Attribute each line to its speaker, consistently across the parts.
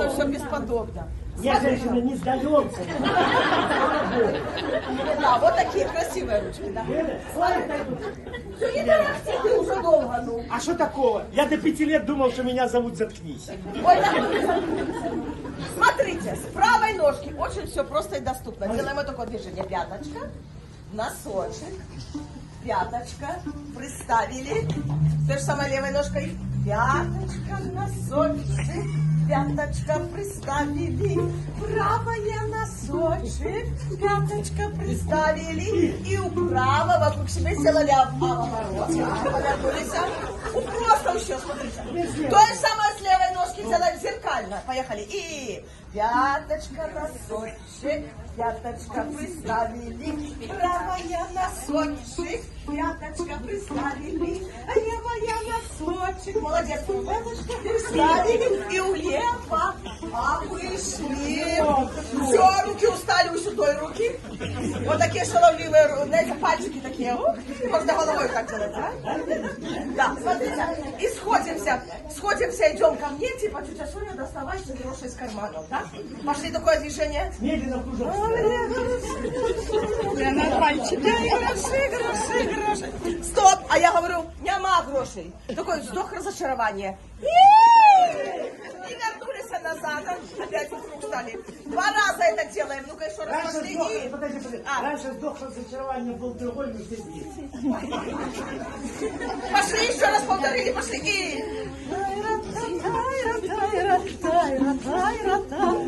Speaker 1: тобой все бесподобно.
Speaker 2: Я, женщина, не сдаемся.
Speaker 1: Да, вот такие красивые ручки, да. Все, не тарахти, ты уже долго, ну.
Speaker 2: А что такого? Я до 5 лет думал, что меня зовут «Заткнись».
Speaker 1: Ой, да. Смотрите, с правой ножки очень все просто и доступно. Делаем вот такое движение. Пяточка, носочек, пяточка, приставили. То же самое левой ножкой. Пяточка, носочек, пяточка, приставили. Правая носочек, пяточка, приставили. И у правого вокруг себя сделали оборот. Повернулись. Просто еще, смотрите. То же самое с левой ножки делаем зеркально. Поехали. И пяточка, носочек, пяточка, приставили. Правая носочек, пяточка, приставили. Левая носочек. Молодец. Пяточка, приставили. И улево. А вышли. Все, руки устали у той руки. Вот такие шаловливые, знаете, пальчики такие. Ух, можно головой так делать, а? Да, смотрите. И сходимся, идем ко мне, типа, тетя Соня, доставайте гроши из карманов, да? Пошли, такое движение.
Speaker 2: Медленно кружок.
Speaker 1: На пальчики. Гроши. Стоп, а я говорю, нема грошей. Такой вздох разочарования. И вернулись назад, опять вокруг стали. 2 раза это делаем, ну-ка еще раз пошли.
Speaker 2: Подожди. Раньше вздох разочарования был другой, но здесь есть.
Speaker 1: Пошли, еще раз повторили, пошли. И...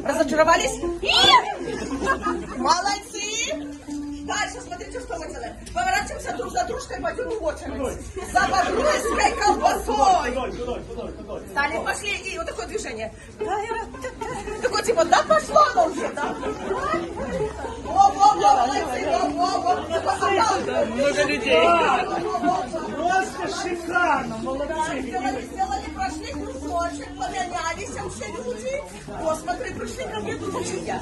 Speaker 1: Разочаровались? Молодцы! Дальше смотрите, что мы делаем. Поворачиваемся друг за дружкой, пойдем в очередь. За багройской колбасой. Стали, пошли. И вот такое движение. Такое типа, да пошло оно уже, да?
Speaker 3: Много людей.
Speaker 2: Просто шикарно, молодцы.
Speaker 1: Сделали, прошли кружочек, погонялись все люди. О, смотри, пришли ко мне тут учителя.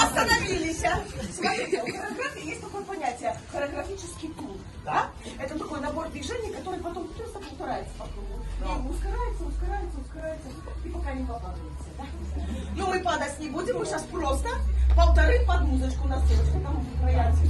Speaker 1: Остановились. Смотрите, у хореографии есть такое понятие хореографический тур. Да? Это такой набор движений, который потом просто повторяется по кругу. И ускоряется, и пока не попадается. Да? Ну, мы падать не будем, мы сейчас просто полторы под музычку на девочку. Там